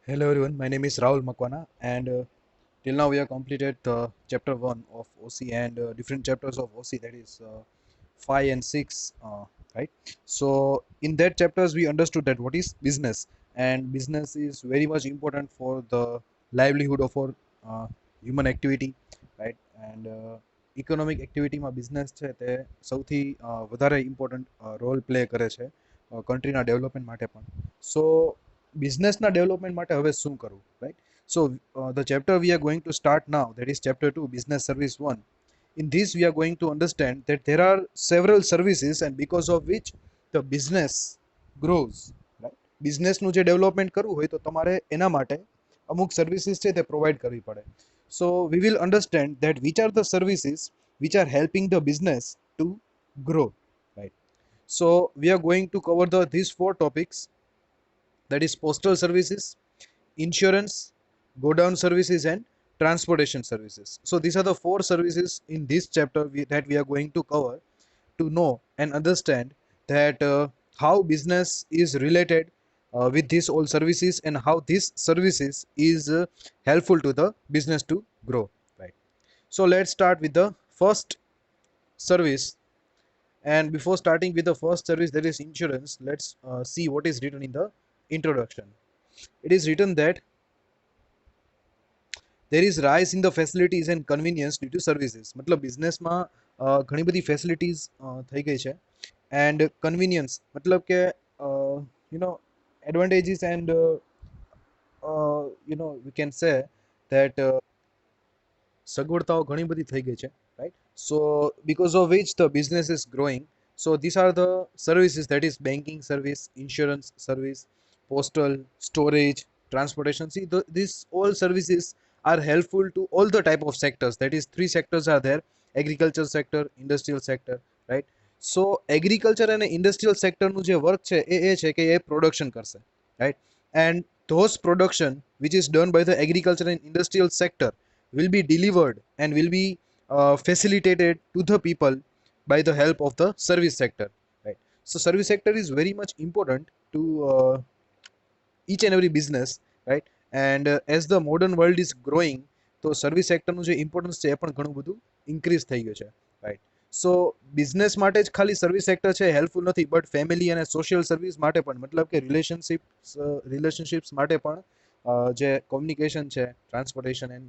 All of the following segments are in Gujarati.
Hello everyone, my name is Rahul Makwana, and till now we have completed chapter 1 of OC and different chapters of OC, that is 5 and 6, right? So in that chapters we understood that what is business, and business is very much important for the livelihood of our human activity, right? And economic activity માં business છે તે સૌથી વધારે important રોલ પ્લે કરે છે કન્ટ્રીના ડેવલપમેન્ટ માટે પણ. સો બિઝનેસના ડેવલપમેન્ટ માટે હવે શું કરવું, right? So the chapter we are going to start now, that is chapter 2, business service 1. In this we are going to understand that there are several services and because of which the business grows, right? બિઝનેસનું જે ડેવલપમેન્ટ કરવું હોય તો તમારે એના માટે અમુક સર્વિસીસ છે તે પ્રોવાઈડ કરવી પડે. So we will understand that which are the services which are helping the business to grow, right? So we are going to cover these four topics, that is postal services, insurance, go down services, and transportation services. So these are the four services in this chapter that we are going to cover to know and understand that how business is related with these all services and how these services is helpful to the business to grow, right? So let's start with the first service. And before starting with the first service, that is insurance, let's see what is written in the introduction. It is written that there is rise in the facilities and convenience due to services. મતલબ બિઝનેસમાં ઘણી બધી ફેસિલિટીઝ થઈ ગઈ છે, એન્ડ કન્વિનિયન્સ મતલબ કે you know advantages and we can say that સગવડતાઓ ઘણી બધી થઈ ગઈ છે, right? So because of which the business is growing. So these are the services, that is banking service, insurance service, postal, storage, transportation. See, these all services are helpful to all the type of sectors, that is three sectors are there: agriculture sector, industrial sector, right? So agriculture and industrial sector નું જે વર્ક છે એ છે કે એ પ્રોડક્શન કરશે, right? And those production which is done by the agriculture and industrial sector will be delivered and will be facilitated to the people by the help of the service sector, right? So service sector is very much important to each and every business, right? And as the modern world is growing, તો સર્વિસ સેક્ટરનું જે ઇમ્પોર્ટન્સ છે એ પણ ઘણું બધું ઇન્ક્રીઝ થઈ ગયું છે, રાઈટ? સો બિઝનેસ માટે જ ખાલી સર્વિસ સેક્ટર છે હેલ્પફુલ નથી, બટ ફેમિલી અને સોશિયલ સર્વિસ માટે પણ, મતલબ કે રિલેશનશિપ્સ માટે પણ જે કોમ્યુનિકેશન છે, transportation and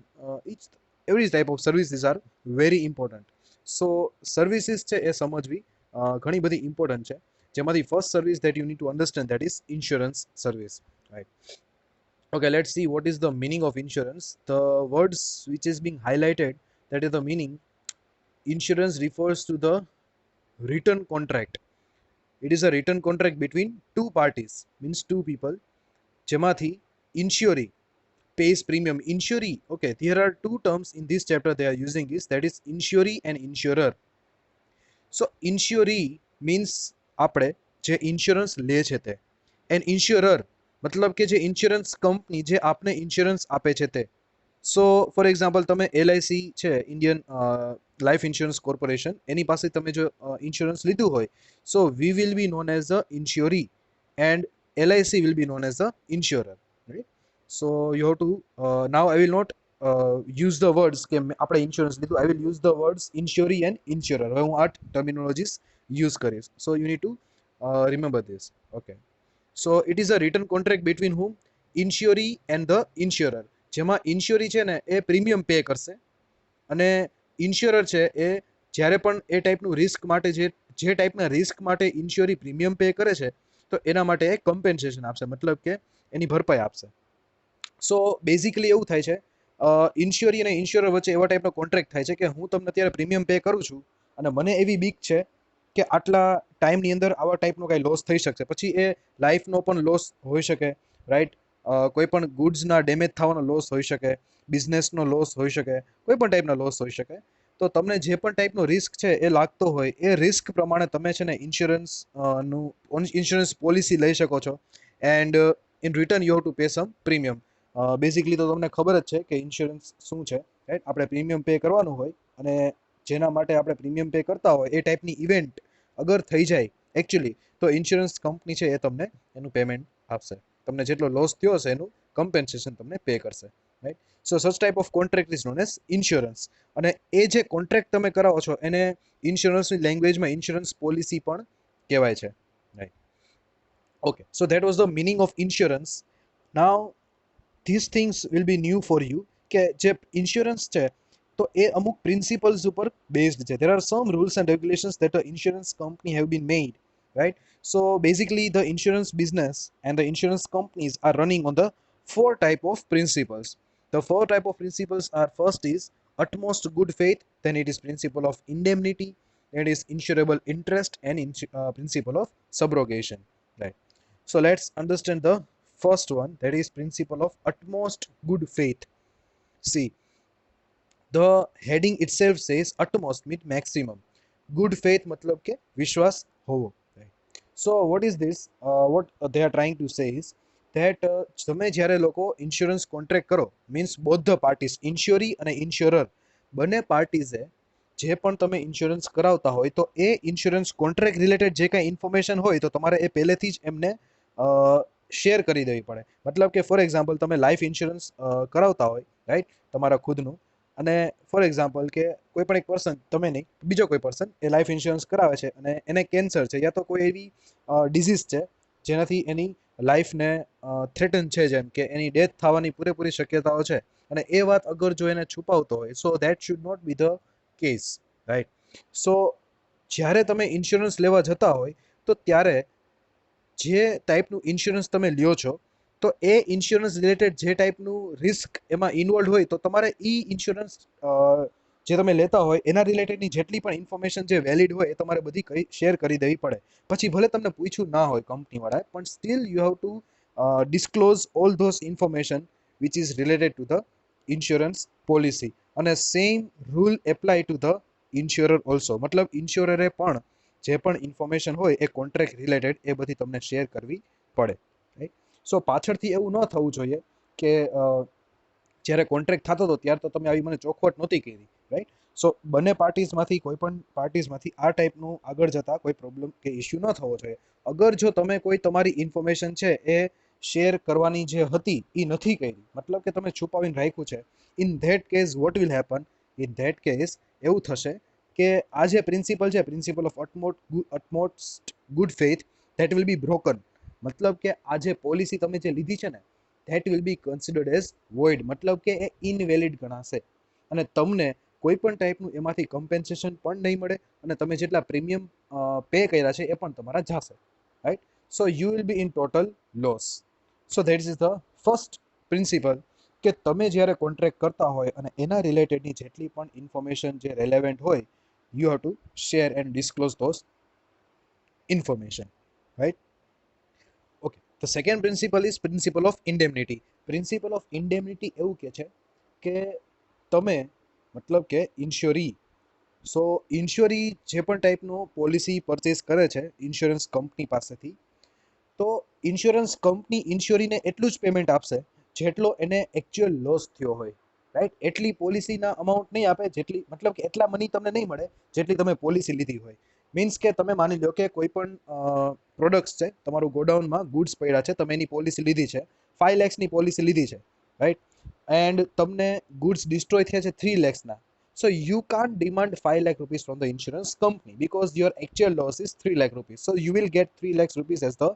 each every type of services are very important. So services છે એ સમજવી ઘણી બધી ઇમ્પોર્ટન્ટ છે, જેમાંથી first service that you need to understand, that is insurance service, right? Okay, let's see what is the meaning of insurance. The words which is being highlighted, that is the meaning. Insurance refers to the written contract. It is a written contract between two parties, means two people, જેમાંથી insuree pays premium. Insuree, okay, there are two terms in this chapter they are using is, that is insuree and insurer. So insuree means આપણે જે ઇન્સ્યોરન્સ લે છે તે, એન્ડ ઇન્સ્યોરર મતલબ કે જે ઇન્સ્યોરન્સ કંપની જે આપને ઇન્સ્યોરન્સ આપે છે તે. સો ફોર એક્ઝામ્પલ તમે એલઆઈસી છે, ઇન્ડિયન લાઈફ ઇન્સ્યોરન્સ કોર્પોરેશન, એની પાસે તમે જો ઇન્સ્યોરન્સ લીધું હોય, so we will be known as a insuree and LIC will be known as the insurer, right? So you have to now I will not use the words કે આપણે ઇન્સ્યોરન્સ લીધું, I will use the words insuree and insurer. હવે હું આ ટર્મિનોલોજીસ યુઝ કરીશ, so you need to remember this. Okay, so it is a written contract between whom? Insuree and the insurer, જેમાં ઇન્સ્યોરી છે ને એ પ્રીમિયમ પે કરશે અને ઇન્સ્યોરર છે એ જ્યારે પણ એ ટાઈપનું રિસ્ક માટે જે ટાઈપના રિસ્ક માટે ઇન્સ્યોરી પ્રીમિયમ પે કરે છે તો એના માટે એક કમ્પેન્સેશન આપશે, મતલબ કે એની ભરપાઈ આપશે. સો બેઝિકલી એવું થાય છે, ઇન્સ્યોરી અને ઇન્સ્યોરર વચ્ચે એવા ટાઈપનો કોન્ટ્રાક્ટ થાય છે કે હું તમને અત્યારે પ્રીમિયમ પે કરું છું અને મને એવી બીક છે કે આટલા ટાઈમની અંદર આવા ટાઈપનો કાંઈ લોસ થઈ શકશે, પછી એ લાઈફનો પણ લોસ હોઈ શકે, રાઈટ? કોઈ પણ ગુડ્સના ડેમેજ થવાનો લોસ હોઈ શકે, બિઝનેસનો લોસ હોઈ શકે, કોઈ પણ ટાઈપના લોસ હોઈ શકે. તો તમને જે પણ ટાઈપનો રિસ્ક છે એ લાગતો હોય એ રિસ્ક પ્રમાણે તમે છે ને નું ઇન્સ્યોરન્સ પોલિસી લઈ શકો છો, and in return you have to pay some premium. Basically તો તમને ખબર જ છે કે ઇન્સ્યોરન્સ શું છે, રાઈટ? આપણે પ્રીમિયમ પે કરવાનું હોય અને જેના માટે આપણે પ્રીમિયમ પે કરતા હોય એ ટાઈપની ઇવેન્ટ અગર થઈ જાય એકચ્યુઅલી, તો ઇન્સ્યોરન્સ કંપની છે એ તમને એનું પેમેન્ટ આપશે. તમને જેટલો લોસ થયો હશે એનું કમ્પેન્સેશન તમને પે કરશે, right. So such type of contract is known as insurance. અને એ જે કોન્ટ્રાક્ટ તમે કરાવો છો એને ઇન્સ્યોરન્સની લેંગ્વેજમાં ઇન્સ્યોરન્સ પોલિસી પણ કહેવાય છે, right. Okay, so that was the meaning of insurance. Now this things will be new for you, કે જે ઇન્સ્યોરન્સ છે તો એ અમુક પ્રિન્સિપલ્સ ઉપર બેઝડ છે. There are some rules and regulations that the insurance company have been made, right? So basically the insurance business and the insurance companies are running on the four type of principles. The four type of principles are: first is utmost good faith, then it is principle of indemnity, then it is insurable interest, and principle of subrogation, right? So let's understand the first one, that is principle of utmost good faith. See, the heading itself says utmost means maximum, good faith matlab ke vishwas hovo, right? So what is this, what they are trying to say is that તમે જ્યારે લોકો ઇન્સ્યોરન્સ કોન્ટ્રાક્ટ કરો, મીન્સ બોથ ધ પાર્ટીઝ, ઇન્શ્યોરી અને ઇન્શ્યોરર, બંને પાર્ટીઝે જે પણ તમે ઇન્સ્યોરન્સ કરાવતા હોય તો એ ઇન્સ્યોરન્સ કોન્ટ્રાક્ટ રિલેટેડ જે કાંઈ ઇન્ફોર્મેશન હોય તો તમારે એ પહેલેથી જ એમને શેર કરી દેવી પડે. મતલબ કે ફોર એક્ઝામ્પલ તમે લાઈફ ઇન્સ્યોરન્સ કરાવતા હોય, રાઈટ, તમારા ખુદનું, અને ફોર એક્ઝામ્પલ કે કોઈ પણ એક પર્સન, તમે નહીં, બીજો કોઈ પર્સન એ લાઈફ ઇન્સ્યોરન્સ કરાવે છે અને એને કેન્સર છે યા તો કોઈ એવી ડિઝીઝ છે જેનાથી એની લાઈફને થ્રેટન છે, જેમ કે એની ડેથ થવાની પૂરેપૂરી શક્યતાઓ છે, અને એ વાત અગર જો એને છુપાવતો હોય, so that should not be the case, right. સો જ્યારે તમે ઇન્સ્યોરન્સ લેવા જતા હોય તો ત્યારે જે ટાઈપનું ઇન્સ્યોરન્સ તમે લ્યો છો તો એ ઇન્સ્યોરન્સ રિલેટેડ જે ટાઈપનું રિસ્ક એમાં ઇન્વોલ્વ હોય તો તમારે એ ઇન્સ્યોરન્સ જે તમે લેતા હોય એના રિલેટેડની જેટલી પણ ઇન્ફોર્મેશન જે વેલિડ હોય એ તમારે બધી શેર કરી દેવી પડે. પછી ભલે તમને પૂછ્યું ના હોય કંપનીવાળાએ, પણ still you have to disclose all those information which is related to the insurance policy. અને same rule apply to the insurer also, મતલબ ઇન્સ્યોરરે પણ જે પણ ઇન્ફોર્મેશન હોય એ કોન્ટ્રાક્ટ રિલેટેડ એ બધી તમને શેર કરવી પડે, રાઈટ. સો પાછળથી એવું ન થવું જોઈએ કે જ્યારે કોન્ટ્રાક્ટ થતો હતો ત્યારે તો તમે આવી મને ચોખવટ નહોતી કરી, રાઈટ. સો બંને પાર્ટીઝમાંથી કોઈ પણ પાર્ટીઝમાંથી આ ટાઈપનું આગળ જતા કોઈ પ્રોબ્લેમ કે ઇસ્યુ ન થવો જોઈએ. અગર જો તમે કોઈ તમારી ઇન્ફોર્મેશન છે એ શેર કરવાની જે હતી એ નથી કરી, મતલબ કે તમે છુપાવીને રાખ્યું છે, in that case what will happen, in that case એવું થશે કે આ જે પ્રિન્સિપલ છે, principle of utmost good faith, that will B broken. મતલબ કે આ જે પોલિસી તમે જે લીધી છે ને, that will be considered as void, મતલબ કે એ ઇનવેલિડ ગણાશે, અને તમને કોઈ પણ ટાઈપનું એમાંથી કમ્પેન્સેશન પણ નહીં મળે, અને તમે જેટલા પ્રીમિયમ પે કર્યા છે એ પણ તમારા જશે, right. So you will be in total loss. So that is the first principal, કે તમે જ્યારે કોન્ટ્રાક્ટ કરતા હોય અને એના રિલેટેડની જેટલી પણ ઇન્ફોર્મેશન જે રેલેવન્ટ હોય, you have to share and disclose those information, right? Okay, the second principle is principle of indemnity. Principle of indemnity એવું કે છે કે તમે, મતલબ કે ઇન્શ્યોરી, સો ઇન્શ્યોરી જે પણ ટાઈપનો પોલિસી પરચેસ કરે છે ઇન્સ્યોરન્સ કંપની પાસેથી, તો ઇન્સ્યોરન્સ કંપની ઇન્શ્યોરીને એટલું જ પેમેન્ટ આપશે જેટલો એને એકચ્યુઅલ લોસ થયો હોય, રાઈટ. એટલી પોલિસીના અમાઉન્ટ નહીં આપે જેટલી, મતલબ કે એટલા મની તમને નહીં મળે જેટલી તમે પોલિસી લીધી હોય. મીન્સ કે તમે માની લો કે કોઈ પણ પ્રોડક્ટ્સ છે, તમારું ગોડાઉનમાં ગુડ્સ પડ્યા છે, તમે એની પોલિસી લીધી છે, 5 lakhsની પોલિસી લીધી છે, રાઈટ, એન્ડ તમને ગુડ્સ ડિસ્ટ્રોય થયા છે 3 lakhsના. So you can't demand 5 lakh rupees from the insurance company because your actual loss is 3 lakh rupees. So you will get 3 lakhs rupees as the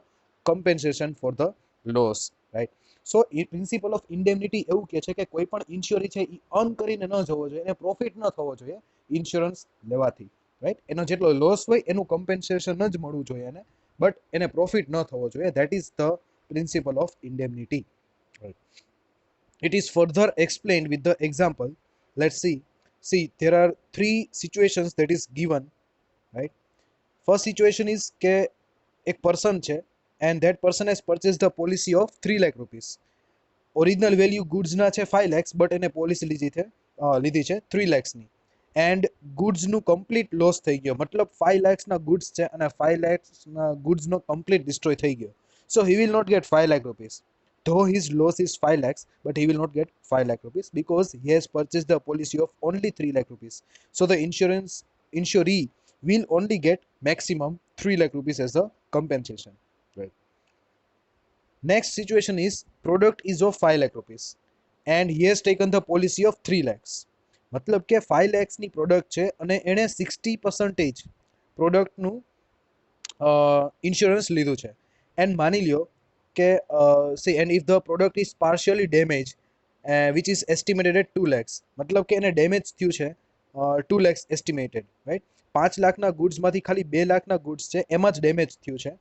compensation for the loss, right? So એ પ્રિન્સિપલ ઓફ ઇન્ડેમનિટી એવું કહે છે કે કોઈ પણ ઇન્સ્યોરી છે એ અર્ન કરીને ન જવો જોઈએ, એને પ્રોફિટ ન થવો જોઈએ ઇન્સ્યોરન્સ લેવાથી, રાઈટ. એનો જેટલો લોસ હોય એનું કમ્પેન્સેશન જ મળવું જોઈએ એને, બટ એને પ્રોફિટ ન થવો જોઈએ. That is the principle of indemnity, right. It is further explained with the example. Let's see. See, there are three situations that is given, right? First situation is કે એક પર્સન છે and that person has purchased the policy of 3 lakh rupees. Original value ગુડ્સના છે 5 lakhs, બટ એને પોલિસી લીધી છે 3 lakhsની, એન્ડ ગુડ્સનું કમ્પ્લીટ લોસ થઈ ગયો, મતલબ 5 lakhsના ગુડ્સ છે અને 5 lakhsના ગુડ્સનો કમ્પ્લીટ ડિસ્ટ્રોય થઈ ગયો. So he will not get 5 lakh rupees. Though his loss is 5 lakhs, but he will not get 5 lakh rupees because he has purchased the policy of only 3 lakh rupees. So the insuree will only get maximum 3 lakh rupees as a compensation. Right. Next situation is product is of 5 lakh rupees and he has taken the policy of 3 lakhs. મતલબ કે 5 lakhsની પ્રોડક્ટ છે અને એણે 60% પ્રોડક્ટનું ઇન્સ્યોરન્સ લીધું છે. એન્ડ માની લ્યો કે C and if the product is partially damage which is estimated at 2 lakhs. મતલબ કે એને ડેમેજ થયું છે 2 lakhs એસ્ટિમેટેડ, રાઈટ. 5 લાખના ગુડ્સમાંથી ખાલી 2 લાખના ગુડ્સ છે એમાં જ ડેમેજ થયું છે.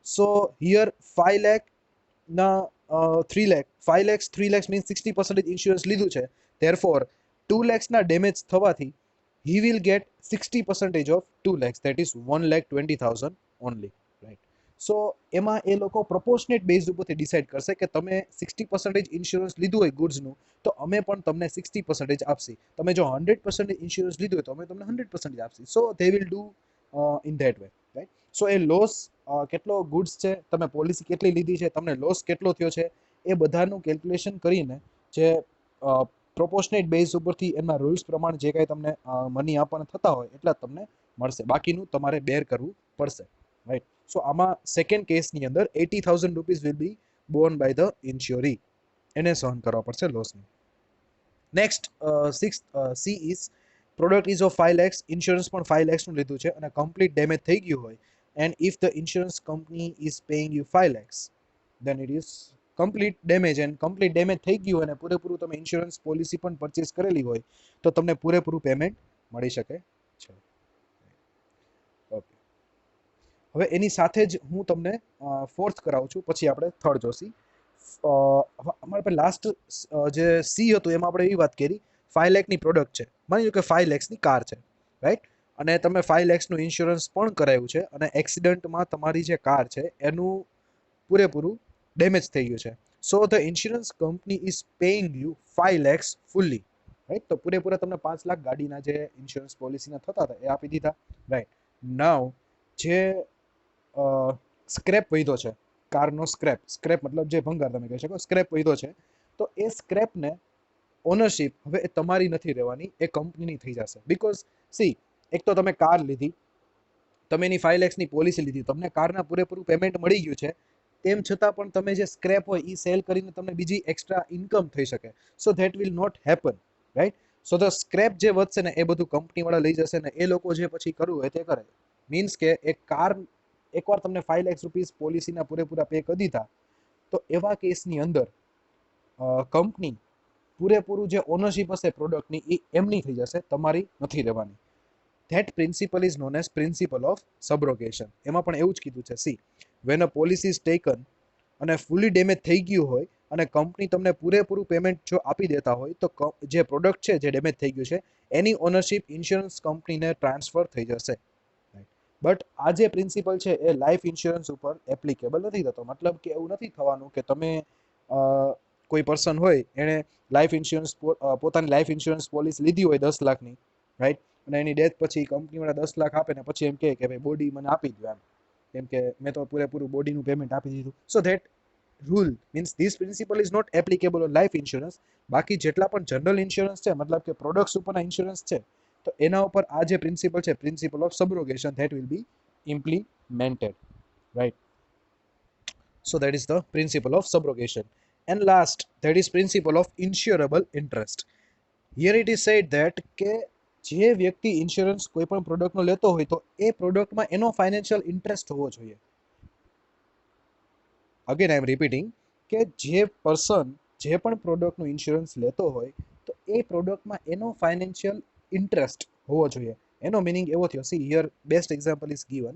સો હિયર 5 lakh ના 3 lakh 5 lakhs 3 lakhs means 60% insurance લીધું છે. ધેરફોર 2 lakhsના ડેમેજ થવાથી he will get 60% of 2 lakhs, that is 1,20,000 only, right? સો એમાં એ લોકો પ્રોપોર્શનેટ બેઝ ઉપરથી ડિસાઇડ કરશે કે તમે 60% ઇન્સ્યોરન્સ લીધું હોય ગુડ્સનું તો અમે પણ તમને 60% આપશી. તમે જો 100% ઇન્સ્યોરન્સ લીધું હોય તો અમે તમને 100% આપશી. સો they will do in that way, right? So A loss કેટલો ગુડ્સ છે, તમે પોલિસી કેટલી લીધી છે, તમને લોસ કેટલો થયો છે, એ બધાનું કેલ્ક્યુલેશન કરીને જે પ્રોપોર્શનેટ બેઝ ઉપરથી એના રૂલ્સ પ્રમાણે જે કાંઈ તમને મની આપવાના થતા હોય એટલા તમને મળશે, બાકીનું તમારે બેર કરવું પડશે, રાઈટ. સો આમાં સેકન્ડ કેસની અંદર 80,000 rupees will be borne by the insuree, એને સહન કરવા પડશે લોસની. Next see is product is of 5 lakhs, insurance પણ 5 lakhsનું લીધું છે અને કમ્પ્લીટ ડેમેજ થઈ ગયું હોય and if the insurance company is paying you 5 lakhs then it is complete damage. And complete damage થઈ ગયું અને પૂરેપૂરું તમે ઇન્સ્યોરન્સ પોલિસી પણ પરચેસ કરેલી હોય તો તમને પૂરેપૂરું પેમેન્ટ મળી શકે છે. ઓકે, હવે એની સાથે જ હું તમને ફોર્થ કરાવું છું, પછી આપણે થર્ડ જોશી. અમારે પાસે લાસ્ટ જે સી હતું એમાં આપણે એવી વાત કરી 5 lakhની પ્રોડક્ટ છે, માની લો કે 5 lakhsની કાર છે, રાઈટ. અને તમે 5 lakhsનું ઇન્સ્યોરન્સ પણ કરાવ્યું છે અને એક્સિડન્ટમાં તમારી જે કાર છે એનું પૂરેપૂરું ડેમેજ થઈ ગયું છે. So the insurance company is paying you 5 lakhs fully, right. તો પૂરેપૂરા તમને 5 લાખ ગાડીના જે ઇન્સ્યોરન્સ પોલિસીના થતા હતા એ આપી દીધા, રાઈટ. નાવ જે સ્ક્રેપ વધ્યો છે, કારનો સ્ક્રેપ, સ્ક્રેપ મતલબ જે ભંગાર તમે કહી શકો, સ્ક્રેપ વધ્યો છે, તો એ સ્ક્રેપને ઓનરશિપ હવે એ તમારી નથી રહેવાની, એ કંપનીની થઈ જશે. બીકોઝ સી, એક તો તમે કાર લીધી, તમે એની 5 lakhsની પોલિસી લીધી, તમને કારના પૂરેપૂરું પેમેન્ટ મળી ગયું છે, તેમ છતાં પણ તમે જે સ્ક્રેપ હોય એ સેલ કરીને તમને બીજી એક્સ્ટ્રા ઇન્કમ થઈ શકે. So that will not happen, right. So the scrap જે વધશે ને એ બધું કંપનીવાળા લઈ જશે ને એ લોકો જે પછી કરવું હોય તે કરે. મીન્સ કે એક કાર એકવાર તમને 5 lakhs રૂપીઝ પોલિસીના પૂરેપૂરા પે કરી દીધા તો એવા કેસની અંદર કંપની પૂરેપૂરું જે ઓનરશિપ હશે પ્રોડક્ટની એ એમની થઈ જશે, તમારી નથી રહેવાની. That principle is known as principle of subrogation. એમાં પણ એવું જ કીધું છે, see when a policy is taken અને ફૂલી ડેમેજ થઈ ગયું હોય અને કંપની તમને પૂરેપૂરું પેમેન્ટ જો આપી દેતા હોય તો જે પ્રોડક્ટ છે જે ડેમેજ થઈ ગયું છે એની ઓનરશિપ ઇન્સ્યોરન્સ કંપનીને ટ્રાન્સફર થઈ જશે. બટ આ જે પ્રિન્સિપલ છે એ લાઈફ ઇન્સ્યોરન્સ ઉપર એપ્લિકેબલ નથી થતો. મતલબ કે એવું નથી થવાનું કે તમે કોઈ પર્સન હોય એણે લાઈફ ઇન્સ્યોરન્સ પોતાની લાઈફ ઇન્સ્યોરન્સ પોલિસી લીધી હોય 10 લાખની, રાઈટ. અને એની ડેથ પછી કંપનીવાળા 10 લાખ આપે ને પછી એમ કહે કે ભાઈ બોડી મને આપી દો, એમ કેમ કે મેં તો પૂરેપૂરું બોડીનું પેમેન્ટ આપી દીધું. So that rule means this principle is not applicable on life insurance. બાકી જેટલા પણ જનરલ ઇન્સ્યોરન્સ છે, મતલબ કે પ્રોડક્ટ્સ ઉપરના ઇન્સ્યોરન્સ છે, તો એના ઉપર આ જે પ્રિન્સિપલ છે, principle of subrogation, that will be implemented, right? So that is the principle of subrogation. And last, that is principle of insurable interest. Here it is said that કે જે વ્યક્તિ ઇન્સ્યોરન્સ કોઈ પણ પ્રોડક્ટનો લેતો હોય તો એ પ્રોડક્ટમાં એનો ફાઇનાન્શિયલ ઇન્ટરેસ્ટ હોવો જોઈએ. અગેન આઈ એમ રિપીટિંગ કે જે પર્સન જે પણ પ્રોડક્ટનું ઇન્સ્યોરન્સ લેતો હોય તો એ પ્રોડક્ટમાં એનો ફાઇનાન્શિયલ ઇન્ટરેસ્ટ હોવો જોઈએ. એનો મિનિંગ એવો થયો, C here best example is given.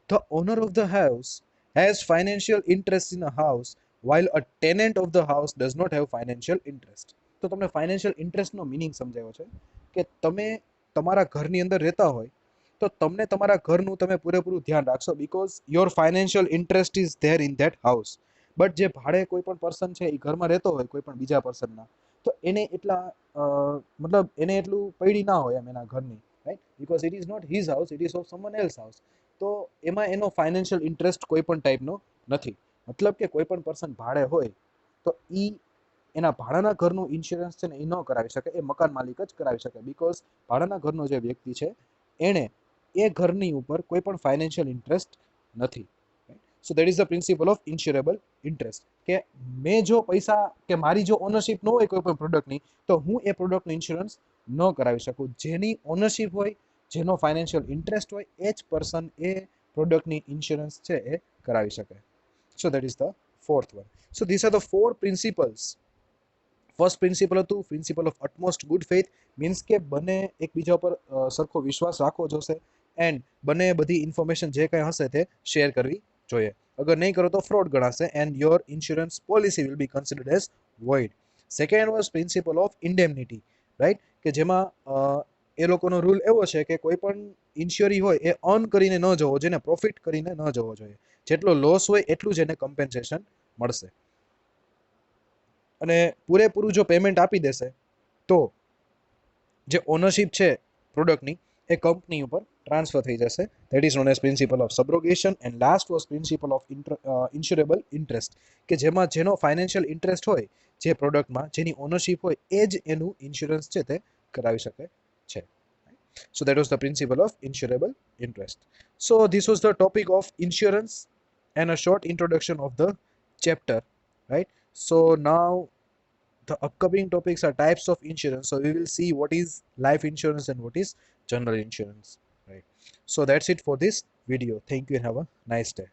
The owner of the house has financial interest in a house while a tenant of the house does not have financial interest. તો તમને ફાઇનાન્શિયલ ઇન્ટરેસ્ટનો મિનિંગ સમજાવ્યો છે કે તમે તમારા ઘરની અંદર રહેતા હોય તો તમને તમારા ઘરનું તમે પૂરેપૂરું ધ્યાન રાખશો because your financial interest is there in that house. But જે ભાડે કોઈ પણ પર્સન છે એ ઘરમાં રહેતો હોય કોઈ પણ બીજા પર્સનના, તો એને એટલા મતલબ એને એટલું પૈડી ના હોય એમ એના ઘરની, right. Because it is not his house, it is of someone else house. તો એમાં એનો ફાઇનાન્શિયલ ઇન્ટરેસ્ટ કોઈ પણ ટાઈપનો નથી. મતલબ કે કોઈ પણ પર્સન ભાડે હોય તો એ એના ભાડાના ઘરનું ઇન્સ્યોરન્સ છે ને એ ન કરાવી શકે, એ મકાન માલિક જ કરાવી શકે. બીકોઝ ભાડાના ઘરનો જે વ્યક્તિ છે એણે એ ઘરની ઉપર કોઈ પણ ફાઇનાન્શિયલ ઇન્ટરેસ્ટ નથી. So that is the principle of insurable interest કે મેં જો પૈસા કે મારી જો ઓનરશિપ ન હોય કોઈ પણ પ્રોડક્ટની તો હું એ પ્રોડક્ટનો ઇન્સ્યોરન્સ ન કરાવી શકું. જેની ઓનરશિપ હોય, જેનો ફાઇનાન્શિયલ ઇન્ટરેસ્ટ હોય, એ જ પર્સન એ પ્રોડક્ટની ઇન્સ્યોરન્સ છે એ કરાવી શકે. So that is the fourth one. So these are the four principles. First principle હતું principle of utmost good faith, means કે બને એકબીજા પર સરખો વિશ્વાસ રાખવો જોશે એન્ડ બને બધી ઇન્ફોર્મેશન જે કંઈ હશે તે શેર કરવી જોઈએ. અગર નહીં કરો તો ફ્રોડ ગણાશે and your insurance policy will be considered as void. Second was principle of indemnity, right, કે જેમાં એ લોકોનો રૂલ એવો છે કે કોઈ પણ ઇન્સ્યોરી હોય એ અર્ન કરીને ન જવો જોઈએ, પ્રોફિટ કરીને ન જવો જોઈએ. જેટલો લોસ હોય એટલું જ એને કમ્પેન્સેશન મળશે. અને પૂરેપૂરું જો પેમેન્ટ આપી દેશે તો જે ઓનરશિપ છે પ્રોડક્ટની એ કંપની ઉપર ટ્રાન્સફર થઈ જશે. That is known as principle of subrogation. And last was principle of insurable interest, કે જેમાં જેનો ફાઇનાન્શિયલ ઇન્ટરેસ્ટ હોય જે પ્રોડક્ટમાં, જેની ઓનરશિપ હોય એ જ એનું ઇન્સ્યોરન્સ છે તે કરાવી શકે છે. So that was the principle of insurable interest. So this was the topic of insurance and a short introduction of the chapter, right? So now the upcoming topics are types of insurance. So we will see what is life insurance and what is general insurance, right? So that's it for this video. Thank you and have a nice day.